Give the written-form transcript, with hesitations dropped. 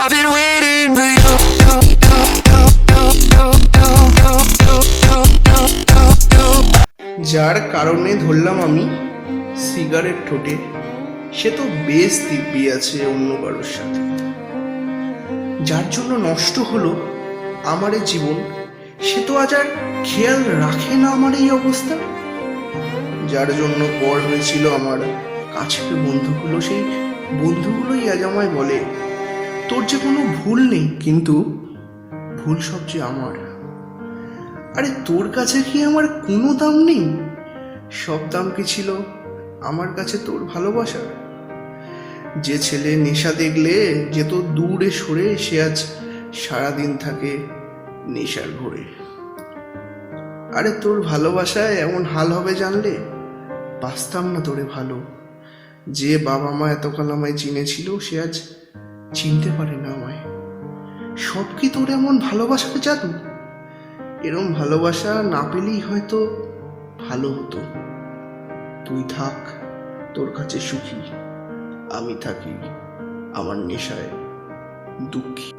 I've been waiting for you. যার কারণে ধরলাম আমি সিগারেট ঠোঁটে, সে তো বেশ দিব্যি আছে অন্য কারোর সাথে। যার জন্য নষ্ট হলো আমার এই জীবন, সে তো আজ আর খেয়াল রাখে না আমার এই অবস্থা। যার জন্য পর হয়েছিল আমার কাছের বন্ধুগুলো, সেই বন্ধুগুলোই আজ আমায় বলে তোর যে কোনো ভুল নেই, কিন্তু ভুল সব যে আমার। আরে তোর কাছে কি আমার কোনো দাম নেই? সব দাম কি ছিল আমার কাছে তোর ভালোবাসার? যে ছেলে নেশা দেখলে যে তো দূরে সরে, সে আজ সারাদিন থাকে নেশার ঘোরে। আরে তোর ভালোবাসায় এমন হাল হবে জানলে বাঁচতাম না তোরে ভালো। যে বাবা মা এতকাল আমায় চিনেছিল, সে আজ চিনতে পারে না আমায়। সব কি তোর এমন ভালোবাসার জাদু? এরম ভালোবাসা না পেলেই হয়তো ভালো হতো। তুই থাক তোর কাছে সুখী, আমি থাকি আমার নেশায় দুঃখী।